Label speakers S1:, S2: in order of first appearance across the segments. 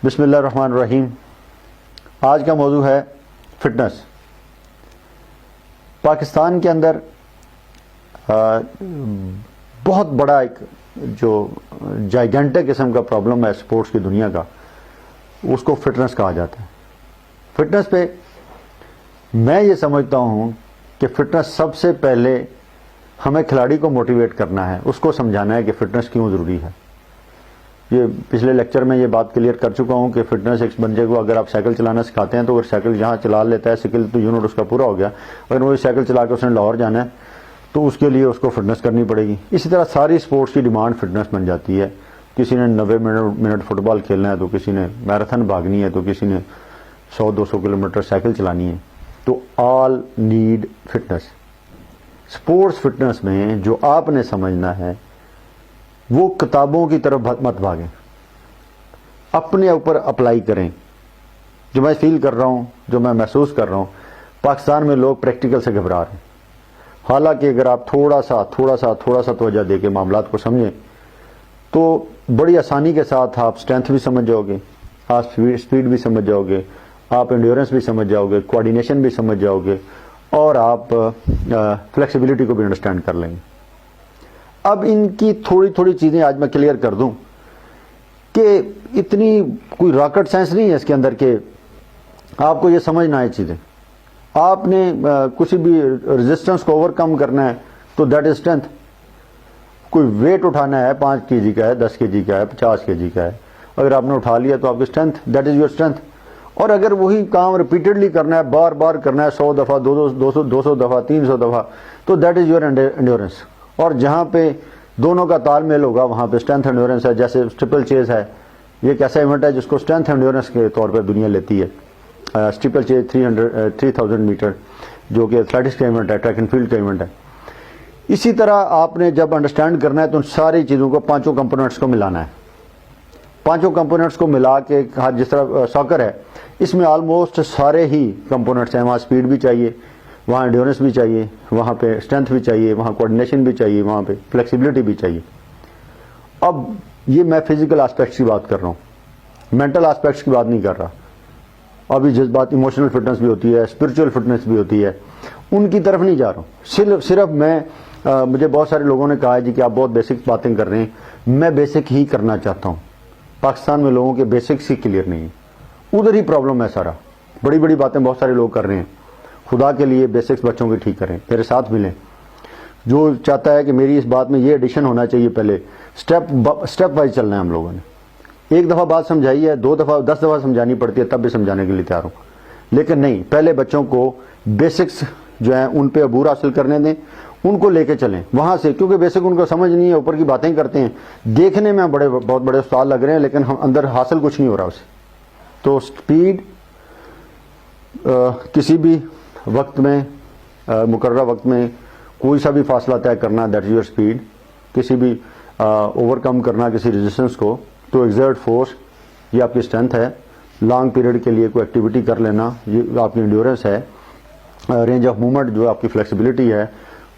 S1: बिस्मिल्लाहिर्रहमानिर्रहीम। आज का मौजू है फिटनेस। पाकिस्तान के अंदर बहुत बड़ा एक जो जाइगेंटिक किस्म का प्रॉब्लम है स्पोर्ट्स की दुनिया का, उसको फिटनेस कहा जाता है। फिटनेस पे मैं ये समझता हूँ कि फिटनेस सबसे पहले हमें खिलाड़ी को मोटिवेट करना है, उसको समझाना है कि फिटनेस क्यों ज़रूरी है। ये पिछले लेक्चर में ये बात क्लियर कर चुका हूँ कि फिटनेस एक बंदे को अगर आप साइकिल चलाना सिखाते हैं तो अगर साइकिल जहाँ चला लेता है, साइकिल तो यूनिट उसका पूरा हो गया, अगर वही साइकिल चला के उसने लाहौर जाना है तो उसके लिए उसको फिटनेस करनी पड़ेगी। इसी तरह सारी स्पोर्ट्स की डिमांड फिटनेस बन जाती है। किसी ने 90 मिनट फुटबॉल खेलना है, तो किसी ने मैराथन भागनी है, तो किसी ने 100-200 किलोमीटर साइकिल चलानी है। तो all need fitness. Sports fitness में जो आपने समझना है वो किताबों की तरफ मत भागें, अपने ऊपर अप्लाई करें। जो मैं फील कर रहा हूं, जो मैं महसूस कर रहा हूं, पाकिस्तान में लोग प्रैक्टिकल से घबरा रहे हैं। हालांकि अगर आप थोड़ा सा तवज्जो देके मामलात को समझें तो बड़ी आसानी के साथ आप स्ट्रेंथ भी समझ जाओगे, आप स्पीड भी समझ जाओगे, आप एंड्योरेंस भी समझ जाओगे, कोऑर्डिनेशन भी समझ जाओगे और आप फ्लेक्सिबिलिटी को भी अंडरस्टैंड कर लेंगे। अब इनकी थोड़ी चीजें आज मैं क्लियर कर दूं कि इतनी कोई रॉकेट साइंस नहीं है इसके अंदर के आपको ये समझना है चीजें। आपने किसी भी रेजिस्टेंस को ओवरकम करना है तो दैट इज स्ट्रेंथ। कोई वेट उठाना है 5 केजी का है, 10 केजी का है, 50 केजी का है, अगर आपने उठा लिया तो आपकी strength, that is your strength. और अगर वही काम रिपीटेडली करना है, बार बार करना है, 100 दफा, 200 दफा, 300 दफा, तो दैट इज योर एंड्योरेंस। और जहां पे दोनों का तालमेल होगा वहां पे स्ट्रेंथ एंड्योरेंस है। जैसे स्ट्रिपल चेज है, ये एक ऐसा इवेंट है जिसको स्ट्रेंथ एंड्योरेंस के तौर पर दुनिया लेती है। स्ट्रिपल चेज 3000 मीटर जो कि एथलेटिक्स का इवेंट है, ट्रैक एंड फील्ड का इवेंट है। इसी तरह आपने जब अंडरस्टैंड करना है तो उन सारी चीजों को, 5 कंपोनेंट्स को मिलाना है। 5 कंपोनेंट्स को मिला के, जिस तरह सॉकर है, इसमें ऑलमोस्ट सारे ही कंपोनेंट्स हैं। वहाँ स्पीड भी चाहिए, वहाँ एंड्योरेंस भी चाहिए, वहाँ पे स्ट्रेंथ भी चाहिए, वहाँ कोऑर्डिनेशन भी चाहिए, वहाँ पे फ्लेक्सिबिलिटी भी चाहिए। अब ये मैं फिजिकल एस्पेक्ट्स की बात कर रहा हूँ, मेंटल एस्पेक्ट्स की बात नहीं कर रहा। अभी जिस बात इमोशनल फिटनेस भी होती है, स्पिरिचुअल फिटनेस भी होती है, उनकी तरफ नहीं जा रहा हूँ। सिर्फ मैं मुझे बहुत सारे लोगों ने कहा है जी कि आप बहुत बेसिक बातें कर रहे हैं। मैं बेसिक ही करना चाहता हूँ। पाकिस्तान में लोगों के बेसिक्स ही क्लियर नहीं है, उधर ही प्रॉब्लम है सारा। बड़ी बड़ी बातें बहुत सारे लोग कर रहे हैं। खुदा के लिए बेसिक्स बच्चों की ठीक करें, मेरे साथ मिलें। जो चाहता है कि मेरी इस बात में ये एडिशन होना चाहिए, पहले स्टेप वाइज चलना है। हम लोगों ने एक दफा बात समझाई है, 2 दफा 10 दफा समझानी पड़ती है, तब भी समझाने के लिए तैयार हूं। लेकिन नहीं, पहले बच्चों को बेसिक्स जो है उन पे अबूर हासिल करने दें, उनको लेके चलें वहां से, क्योंकि बेसिक उनको समझ नहीं है, ऊपर की बातें करते हैं, देखने में बहुत बड़े उस्ताद लग रहे हैं, लेकिन हम अंदर हासिल कुछ नहीं हो रहा उससे। तो स्पीड किसी भी वक्त में, मुकर्रर वक्त में कोई सा भी फासला तय करना, दैट इज योर स्पीड। किसी भी ओवरकम करना किसी रेजिस्टेंस को, तो एक्सर्ट फोर्स, ये आपकी स्ट्रेंथ है। लॉन्ग पीरियड के लिए कोई एक्टिविटी कर लेना, ये आपकी एंड्योरेंस है। रेंज ऑफ मूवमेंट जो आपकी फ्लेक्सिबिलिटी है।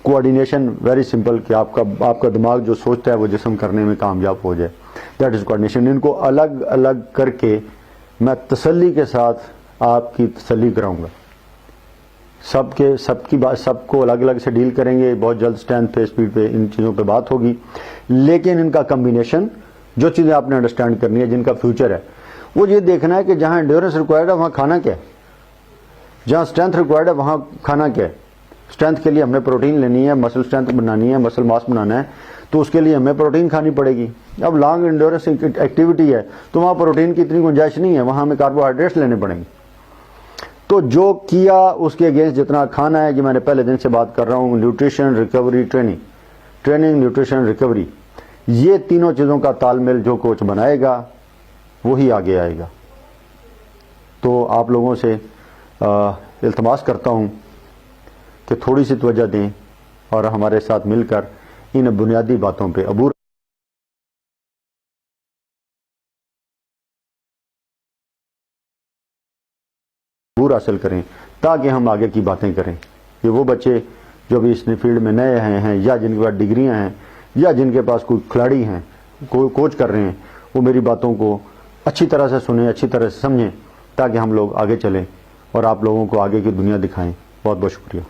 S1: कोऑर्डिनेशन, वेरी सिंपल, कि आपका दिमाग जो सोचता है वो जिस्म करने में कामयाब हो जाए, दैट इज कोऑर्डिनेशन। इनको अलग अलग करके मैं तसल्ली के साथ आपकी तसल्ली कराऊंगा। सबकी बात, सबको अलग अलग से डील करेंगे। बहुत जल्द स्ट्रेंथ पे, स्पीड पे, इन चीज़ों पे बात होगी। लेकिन इनका कम्बिनेशन, जो चीज़ें आपने अंडरस्टैंड करनी है, जिनका फ्यूचर है, वो ये देखना है कि जहाँ एंड्योरेंस रिक्वायर्ड है वहाँ खाना क्या है, जहाँ स्ट्रेंथ रिक्वायर्ड है वहाँ खाना क्या है। स्ट्रेंथ के लिए हमने प्रोटीन लेनी है, मसल स्ट्रेंथ बनानी है, मसल मास बनाना है, तो उसके लिए हमें प्रोटीन खानी पड़ेगी। अब लॉन्ग एंड्योरेंस एक्टिविटी है तो वहाँ प्रोटीन की इतनी गुंजाइश नहीं है, वहाँ हमें कार्बोहाइड्रेट्स लेने पड़ेंगे। तो जो किया उसके अगेंस्ट जितना खाना है, जो मैंने पहले दिन से बात कर रहा हूँ, nutrition, recovery, training, nutrition, recovery, ये तीनों चीज़ों का तालमेल जो कोच बनाएगा वही आगे आएगा। तो आप लोगों से इल्तमास करता हूँ कि थोड़ी सी तवज्जो दें और हमारे साथ मिलकर इन बुनियादी बातों पे अबूर हासिल करें, ताकि हम आगे की बातें करें। ये वो बच्चे जो भी इस फील्ड में नए आए हैं, या जिनके पास डिग्रियां हैं, या जिनके पास कोई खिलाड़ी हैं, कोई कोच कर रहे हैं, वो मेरी बातों को अच्छी तरह से सुने, अच्छी तरह से समझें, ताकि हम लोग आगे चलें और आप लोगों को आगे की दुनिया दिखाएं। बहुत बहुत शुक्रिया।